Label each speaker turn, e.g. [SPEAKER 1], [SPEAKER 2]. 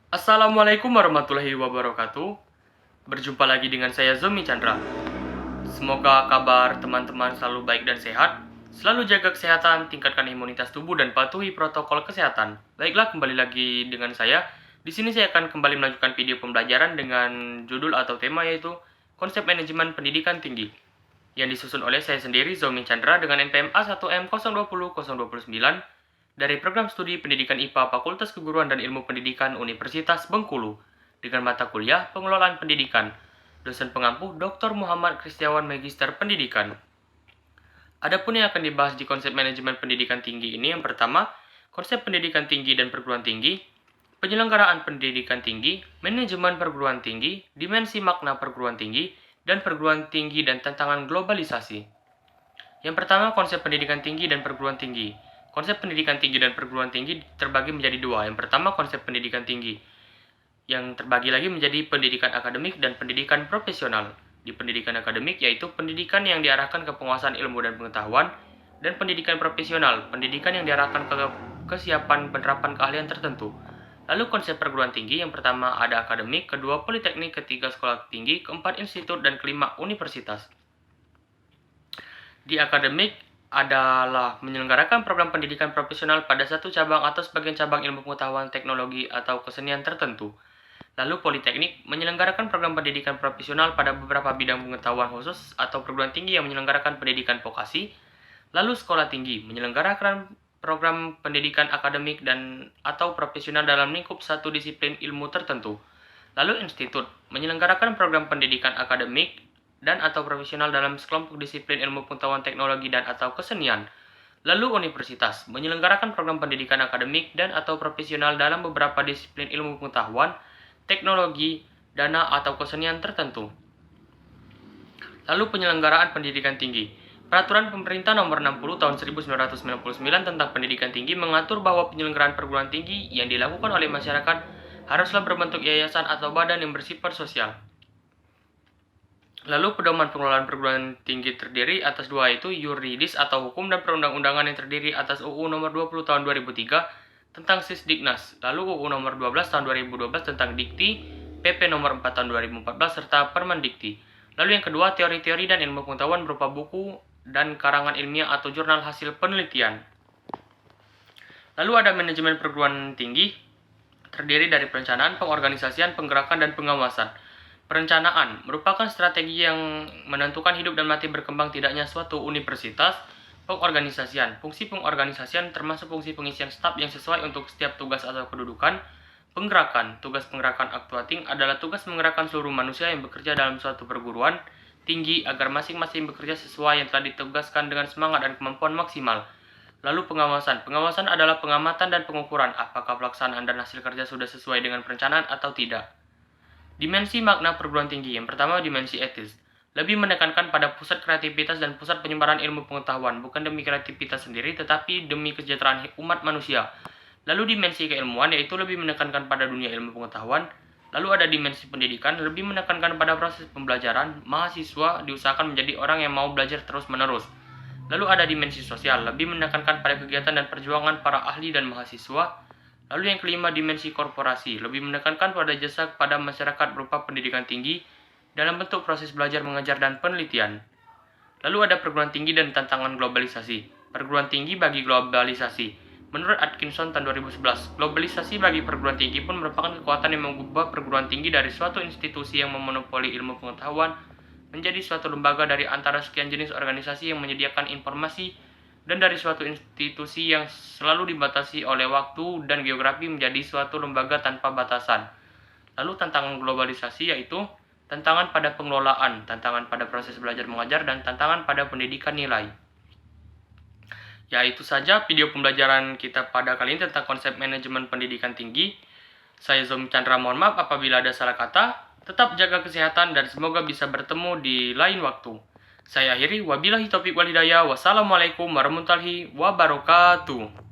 [SPEAKER 1] Assalamualaikum warahmatullahi wabarakatuh. Berjumpa lagi dengan saya Zomi Chandra. Semoga kabar teman-teman selalu baik dan sehat. Selalu jaga kesehatan, tingkatkan imunitas tubuh dan patuhi protokol kesehatan. Baiklah, kembali lagi dengan saya. Di sini saya akan kembali melanjutkan video pembelajaran dengan judul atau tema yaitu Konsep Manajemen Pendidikan Tinggi yang disusun oleh saya sendiri Zomi Chandra dengan NPM A1M020029 dari Program Studi Pendidikan IPA Fakultas Keguruan dan Ilmu Pendidikan Universitas Bengkulu dengan mata kuliah Pengelolaan Pendidikan. Dosen pengampu Dr. Muhammad Kristiawan Magister Pendidikan. Adapun yang akan dibahas di konsep manajemen pendidikan tinggi ini yang pertama, konsep pendidikan tinggi dan perguruan tinggi, penyelenggaraan pendidikan tinggi, manajemen perguruan tinggi, dimensi makna perguruan tinggi, dan perguruan tinggi dan tantangan globalisasi. Yang pertama, konsep pendidikan tinggi dan perguruan tinggi. Konsep pendidikan tinggi dan perguruan tinggi terbagi menjadi dua. Yang pertama, konsep pendidikan tinggi, yang terbagi lagi menjadi pendidikan akademik dan pendidikan profesional. Di pendidikan akademik yaitu pendidikan yang diarahkan ke penguasaan ilmu dan pengetahuan, dan pendidikan profesional, pendidikan yang diarahkan ke kesiapan penerapan keahlian tertentu. Lalu konsep perguruan tinggi yang pertama ada akademik, kedua politeknik, ketiga sekolah tinggi, keempat institut, dan kelima universitas. Di akademik adalah menyelenggarakan program pendidikan profesional pada satu cabang atau sebagian cabang ilmu pengetahuan, teknologi, atau kesenian tertentu. Lalu politeknik menyelenggarakan program pendidikan profesional pada beberapa bidang pengetahuan khusus atau perguruan tinggi yang menyelenggarakan pendidikan vokasi. Lalu sekolah tinggi menyelenggarakan program pendidikan akademik dan atau profesional dalam lingkup satu disiplin ilmu tertentu. Lalu institut menyelenggarakan program pendidikan akademik dan atau profesional dalam sekelompok disiplin ilmu pengetahuan, teknologi, dan atau kesenian. Lalu universitas menyelenggarakan program pendidikan akademik dan atau profesional dalam beberapa disiplin ilmu pengetahuan, teknologi, dana, atau kesenian tertentu. Lalu penyelenggaraan pendidikan tinggi. Peraturan Pemerintah Nomor 60 Tahun 1999 tentang Pendidikan Tinggi mengatur bahwa penyelenggaraan perguruan tinggi yang dilakukan oleh masyarakat haruslah berbentuk yayasan atau badan yang bersifat sosial. Lalu pedoman pengelolaan perguruan tinggi terdiri atas dua, yaitu yuridis atau hukum dan perundang-undangan yang terdiri atas UU Nomor 20 Tahun 2003 tentang Sisdiknas, lalu UU Nomor 12 Tahun 2012 tentang Dikti, PP Nomor 4 Tahun 2014 serta Permendikti. Lalu yang kedua, teori-teori dan ilmu pengetahuan berupa buku dan karangan ilmiah atau jurnal hasil penelitian. Lalu ada manajemen perguruan tinggi, terdiri dari perencanaan, pengorganisasian, penggerakan, dan pengawasan. Perencanaan merupakan strategi yang menentukan hidup dan mati berkembang tidaknya suatu universitas. Pengorganisasian, fungsi pengorganisasian termasuk fungsi pengisian staf yang sesuai untuk setiap tugas atau kedudukan. Penggerakan, tugas penggerakan actuating adalah tugas menggerakkan seluruh manusia yang bekerja dalam suatu perguruan tinggi agar masing-masing bekerja sesuai yang telah ditugaskan dengan semangat dan kemampuan maksimal. Lalu pengawasan, pengawasan adalah pengamatan dan pengukuran apakah pelaksanaan dan hasil kerja sudah sesuai dengan perencanaan atau tidak. Dimensi makna perguruan tinggi, yang pertama dimensi etis. Lebih menekankan pada pusat kreativitas dan pusat penyebaran ilmu pengetahuan, bukan demi kreativitas sendiri, tetapi demi kesejahteraan umat manusia. Lalu dimensi keilmuan, yaitu lebih menekankan pada dunia ilmu pengetahuan. Lalu ada dimensi pendidikan, lebih menekankan pada proses pembelajaran, mahasiswa diusahakan menjadi orang yang mau belajar terus-menerus. Lalu ada dimensi sosial, lebih menekankan pada kegiatan dan perjuangan para ahli dan mahasiswa. Lalu yang kelima, dimensi korporasi, lebih menekankan pada jasa kepada masyarakat berupa pendidikan tinggi, dalam bentuk proses belajar mengajar dan penelitian. Lalu ada perguruan tinggi dan tantangan globalisasi. Perguruan tinggi bagi globalisasi. Menurut Atkinson tahun 2011, globalisasi bagi perguruan tinggi pun merupakan kekuatan yang mengubah perguruan tinggi dari suatu institusi yang memonopoli ilmu pengetahuan menjadi suatu lembaga dari antara sekian jenis organisasi yang menyediakan informasi, dan dari suatu institusi yang selalu dibatasi oleh waktu dan geografi menjadi suatu lembaga tanpa batasan. Lalu tantangan globalisasi yaitu tantangan pada pengelolaan, tantangan pada proses belajar mengajar, dan tantangan pada pendidikan nilai. Ya, itu saja video pembelajaran kita pada kali ini tentang konsep manajemen pendidikan tinggi. Saya Zomi Chandra, mohon maaf apabila ada salah kata. Tetap jaga kesehatan dan semoga bisa bertemu di lain waktu. Saya akhiri, wabillahi taufiq wal hidayah. Wassalamualaikum warahmatullahi wabarakatuh.